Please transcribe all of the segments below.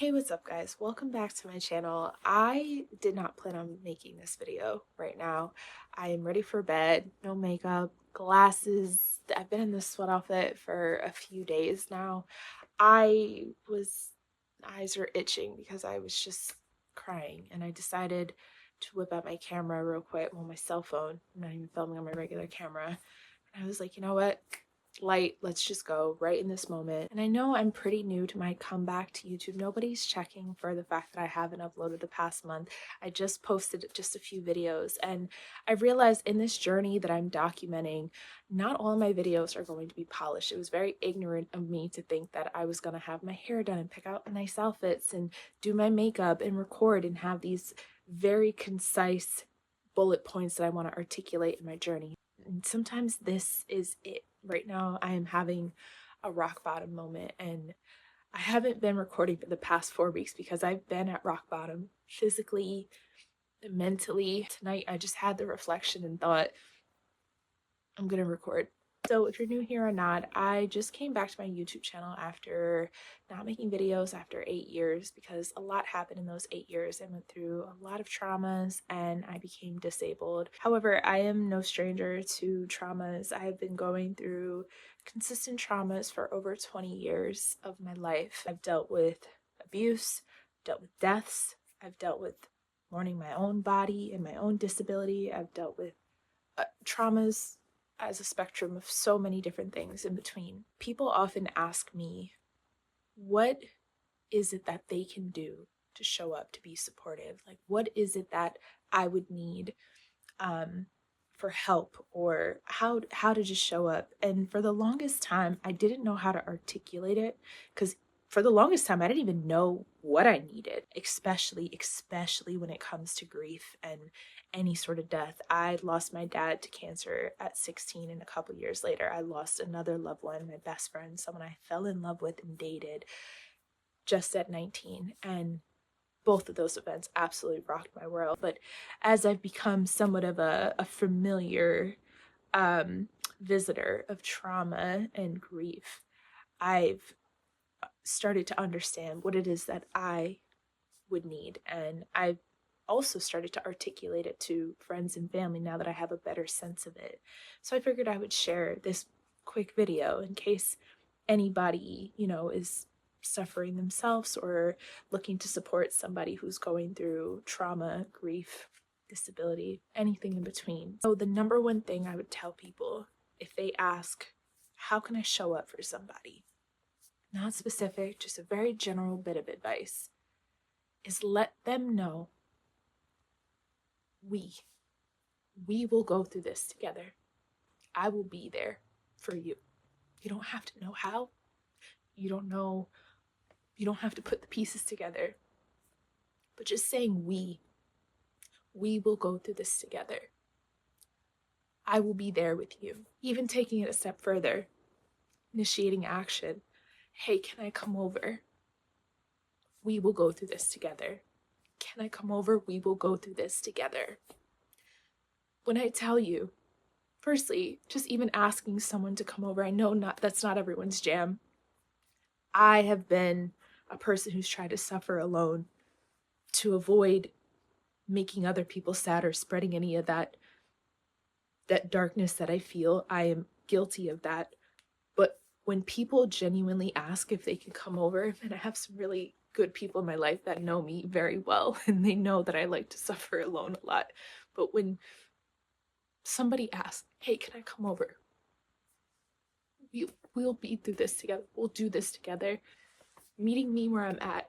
Hey, what's up guys? Welcome back to my channel. I did not plan on making this video right now. I am ready for bed, no makeup, glasses. I've been in this sweat outfit for a few days now. Eyes were itching because I was just crying, and I decided to whip out my camera real quick. Well, my cell phone. I'm not even filming on my regular camera. And I was like, you know what? Light, let's just go right in this moment. And I know I'm pretty new to my comeback to YouTube. Nobody's checking for the fact that I haven't uploaded the past month. I just posted just a few videos, and I realized in this journey that I'm documenting, not all my videos are going to be polished. It was very ignorant of me to think that I was going to have my hair done and pick out nice outfits and do my makeup and record and have these very concise bullet points that I want to articulate in my journey. And sometimes this is it. Right now, I am having a rock bottom moment, and I haven't been recording for the past 4 weeks because I've been at rock bottom physically, mentally. Tonight, I just had the reflection and thought, I'm gonna record. So if you're new here or not, I just came back to my YouTube channel after not making videos after 8 years because a lot happened in those 8 years. I went through a lot of traumas and I became disabled. However, I am no stranger to traumas. I have been going through consistent traumas for over 20 years of my life. I've dealt with abuse, dealt with deaths, I've dealt with mourning my own body and my own disability. I've dealt with traumas as a spectrum of so many different things in between. People often ask me, what is it that they can do to show up, to be supportive? Like, what is it that I would need for help, or how to just show up? And for the longest time, I didn't know how to articulate it, because for the longest time, I didn't even know what I needed, especially when it comes to grief and any sort of death. I lost my dad to cancer at 16, and a couple years later, I lost another loved one, my best friend, someone I fell in love with and dated just at 19. And both of those events absolutely rocked my world. But as I've become somewhat of a familiar visitor of trauma and grief, I've started to understand what it is that I would need. And I've also started to articulate it to friends and family now that I have a better sense of it. So I figured I would share this quick video in case anybody, is suffering themselves or looking to support somebody who's going through trauma, grief, disability, anything in between. So the number one thing I would tell people if they ask, how can I show up for somebody? Not specific, just a very general bit of advice, is let them know we will go through this together. I will be there for you. You don't have to know how. You don't have to put the pieces together. But just saying we will go through this together. I will be there with you. Even taking it a step further, initiating action. Hey, can I come over? We will go through this together. Can I come over? We will go through this together. When I tell you, firstly, just even asking someone to come over, I know that's not everyone's jam. I have been a person who's tried to suffer alone to avoid making other people sad or spreading any of that darkness that I feel. I am guilty of that. But when people genuinely ask if they can come over, and I have some really good people in my life that know me very well, and they know that I like to suffer alone a lot. But when somebody asks, hey, can I come over? We'll be through this together. We'll do this together. Meeting me where I'm at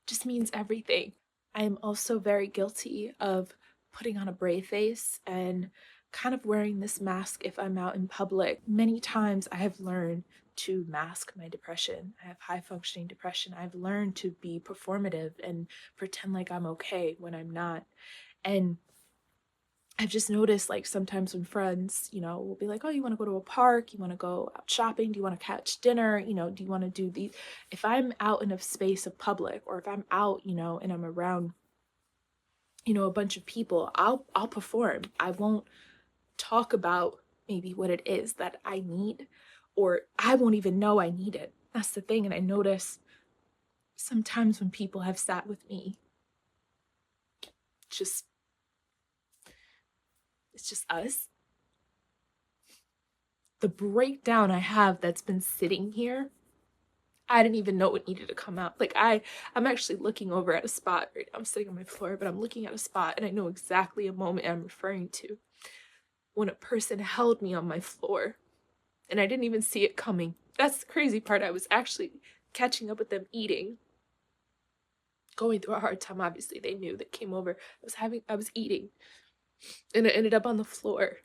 just means everything. I am also very guilty of putting on a brave face and kind of wearing this mask if I'm out in public. Many times I have learned to mask my depression. I have high functioning depression. I've learned to be performative and pretend like I'm okay when I'm not. And I've just noticed, like, sometimes when friends, will be like, oh, you want to go to a park? You want to go out shopping? Do you want to catch dinner? Do you want to do these? If I'm out in a space of public, or if I'm out, and I'm around, a bunch of people, I'll perform. I won't talk about maybe what it is that I need, or I won't even know I need it. That's the thing. And I notice sometimes when people have sat with me, it's just us. The breakdown I have that's been sitting here, I didn't even know it needed to come out. Like I'm actually looking over at a spot right now. I'm sitting on my floor, but I'm looking at a spot and I know exactly a moment I'm referring to. When a person held me on my floor and I didn't even see it coming. That's the crazy part. I was actually catching up with them eating. Going through a hard time, obviously. They knew that came over. I was eating. And I ended up on the floor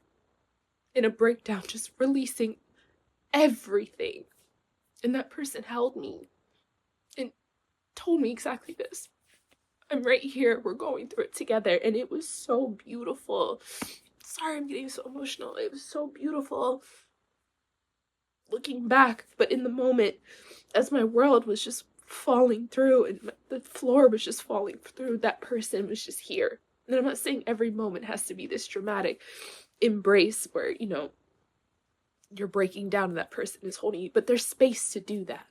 in a breakdown, just releasing everything. And that person held me and told me exactly this. I'm right here. We're going through it together. And it was so beautiful. Sorry, I'm getting so emotional. It was so beautiful looking back. But in the moment, as my world was just falling through and the floor was just falling through, that person was just here. And I'm not saying every moment has to be this dramatic embrace where, you know, you're breaking down and that person is holding you, but there's space to do that.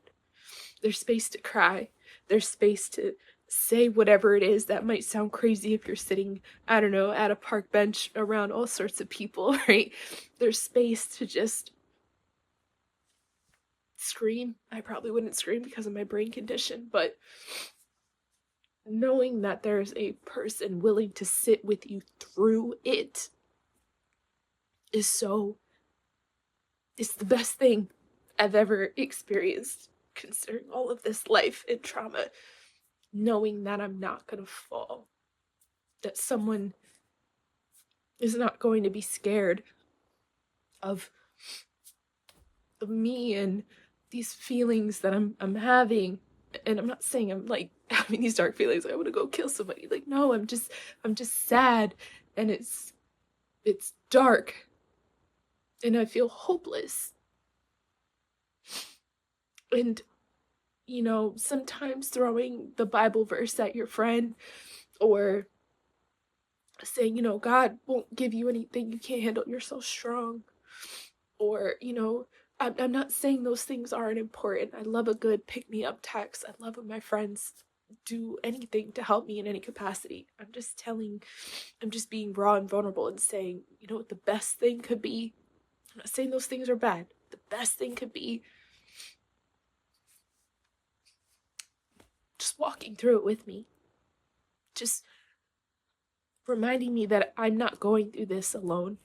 There's space to cry. There's space to say whatever it is that might sound crazy if you're sitting, I don't know, at a park bench around all sorts of people, right? There's space to just scream. I probably wouldn't scream because of my brain condition, but knowing that there's a person willing to sit with you through it it's the best thing I've ever experienced, considering all of this life and trauma. Knowing that I'm not gonna fall, that someone is not going to be scared of me and these feelings that I'm having. And I'm not saying I'm like having these dark feelings, I want to go kill somebody. Like, no, I'm just sad, and it's dark, and I feel hopeless. And, you know, sometimes throwing the Bible verse at your friend, or saying, you know, God won't give you anything you can't handle, you're so strong. Or, you know, I'm not saying those things aren't important. I love a good pick-me-up text. I love when my friends do anything to help me in any capacity. I'm just being raw and vulnerable and saying, you know what the best thing could be? I'm not saying those things are bad. The best thing could be just walking through it with me. Just reminding me that I'm not going through this alone.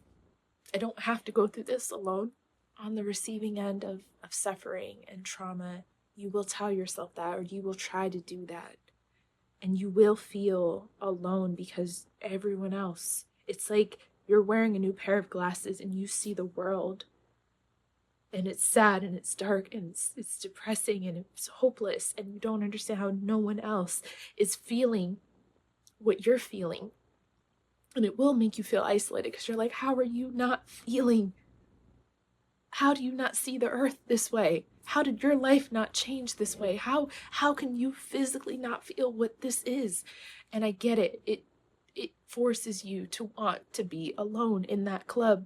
I don't have to go through this alone. On the receiving end of suffering and trauma, you will tell yourself that, or you will try to do that. And you will feel alone because everyone else, it's like you're wearing a new pair of glasses and you see the world. And it's sad and it's dark and it's depressing and it's hopeless. And you don't understand how no one else is feeling what you're feeling. And it will make you feel isolated because you're like, how are you not feeling? How do you not see the earth this way? How did your life not change this way? How can you physically not feel what this is? And I get it. It forces you to want to be alone in that club.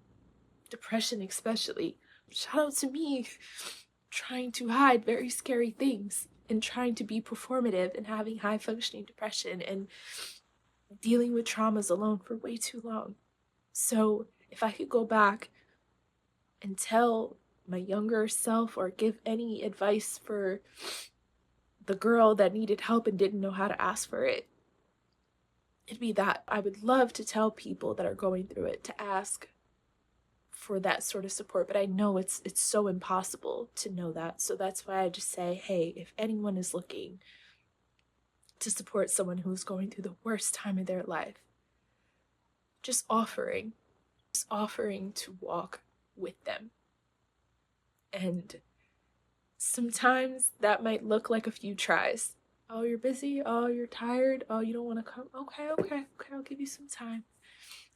Depression especially. Shout out to me trying to hide very scary things and trying to be performative and having high functioning depression and dealing with traumas alone for way too long. So if I could go back and tell my younger self or give any advice for the girl that needed help and didn't know how to ask for it, it'd be that. I would love to tell people that are going through it to ask for that sort of support, but I know it's so impossible to know that. So that's why I just say, hey, if anyone is looking to support someone who's going through the worst time of their life, just offering to walk with them. And sometimes that might look like a few tries. Oh, you're busy? Oh, you're tired? Oh, you don't want to come? Okay, I'll give you some time.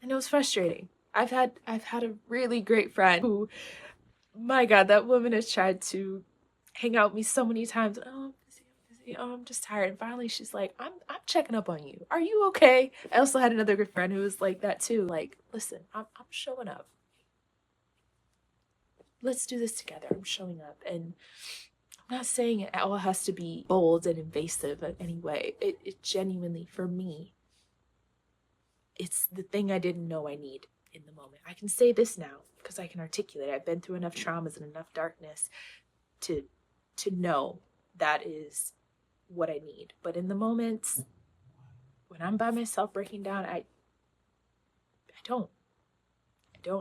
I know it's frustrating. I've had a really great friend who, my God, that woman has tried to hang out with me so many times. Oh, I'm busy. Oh, I'm just tired. And finally she's like, I'm checking up on you. Are you okay? I also had another good friend who was like that too. Like, listen, I'm showing up. Let's do this together. I'm showing up. And I'm I'm not saying it all has to be bold and invasive in any way. It genuinely, for me, it's the thing I didn't know I need in the moment. I can say this now because I can articulate. I've been through enough traumas and enough darkness to know that is what I need. But in the moments when I'm by myself breaking down, I don't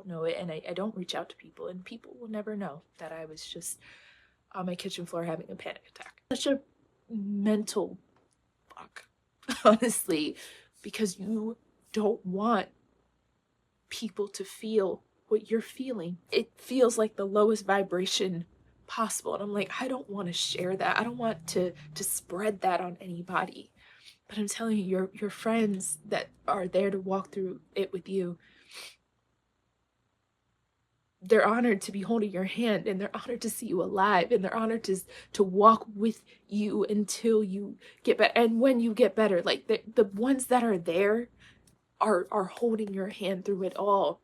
know it, and I don't reach out to people, and people will never know that I was just on my kitchen floor having a panic attack. Such a mental fuck, honestly, because you don't want people to feel what you're feeling. It feels like the lowest vibration possible, and I'm like, I don't want to share that. I don't want to spread that on anybody. But I'm telling you, your friends that are there to walk through it with you, they're honored to be holding your hand, and they're honored to see you alive, and they're honored to walk with you until you get better. And when you get better, like the ones that are there are holding your hand through it all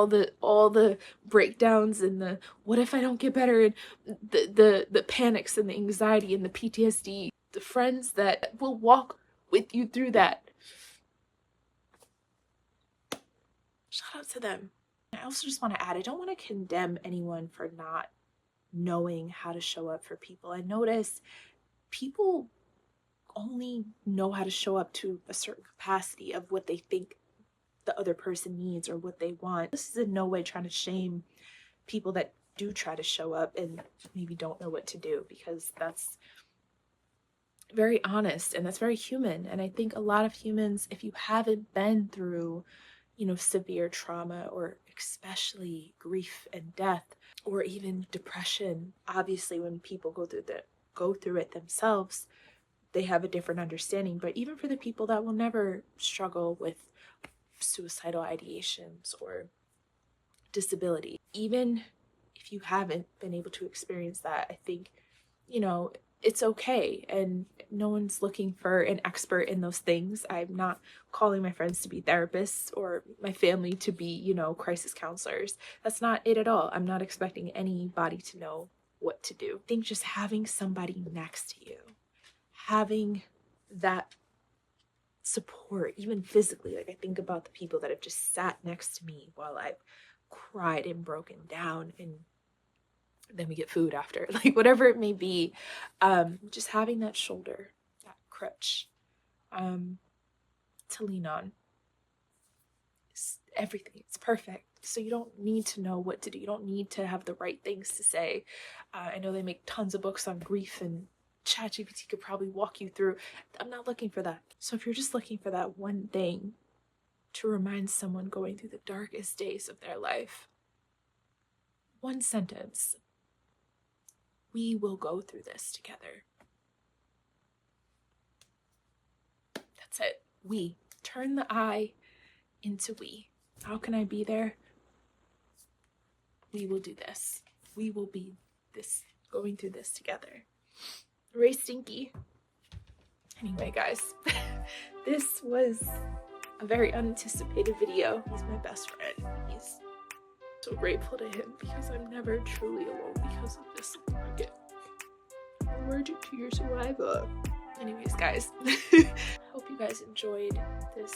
the breakdowns and the what if I don't get better, and the panics and the anxiety and the PTSD. The friends that will walk with you through that, shout out to them. I also just want to add, I don't want to condemn anyone for not knowing how to show up for people. I notice people only know how to show up to a certain capacity of what they think the other person needs or what they want. This is in no way trying to shame people that do try to show up and maybe don't know what to do, because that's very honest and that's very human. And I think a lot of humans, if you haven't been through, severe trauma, or especially grief and death, or even depression, obviously when people go through it themselves, they have a different understanding. But even for the people that will never struggle with suicidal ideations or disability, even if you haven't been able to experience that, I think, it's okay. And no one's looking for an expert in those things. I'm not calling my friends to be therapists or my family to be, crisis counselors. That's not it at all. I'm not expecting anybody to know what to do. I think just having somebody next to you, having that support, even physically, like I think about the people that have just sat next to me while I've cried and broken down, and then we get food after, like whatever it may be, just having that shoulder, that crutch, to lean on. It's everything. It's perfect. So you don't need to know what to do. You don't need to have the right things to say. I know they make tons of books on grief, and ChatGPT could probably walk you through. I'm not looking for that. So if you're just looking for that one thing to remind someone going through the darkest days of their life, one sentence: we will go through this together. That's it. We. Turn the I into we. How can I be there? We will do this. We will be this, going through this together. Ray Stinky. Anyway, guys, this was a very unanticipated video. He's my best friend. He's so grateful to him because I'm never truly alone because of this market. Allergic to your saliva. Anyways, guys, hope you guys enjoyed this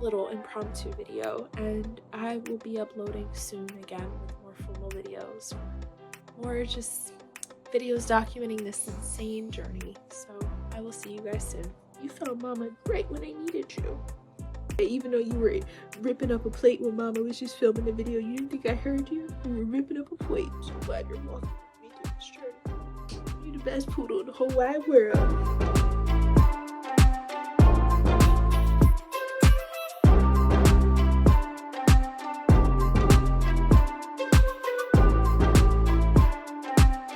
little impromptu video, and I will be uploading soon again with more formal videos, or just videos documenting this insane journey. So I will see you guys soon. You found Mama right when I needed you. Even though you were ripping up a plate when Mama was just filming the video, you didn't think I heard you? You were ripping up a plate. I'm so glad you're walking with me through this journey. You're the best poodle in the whole wide world.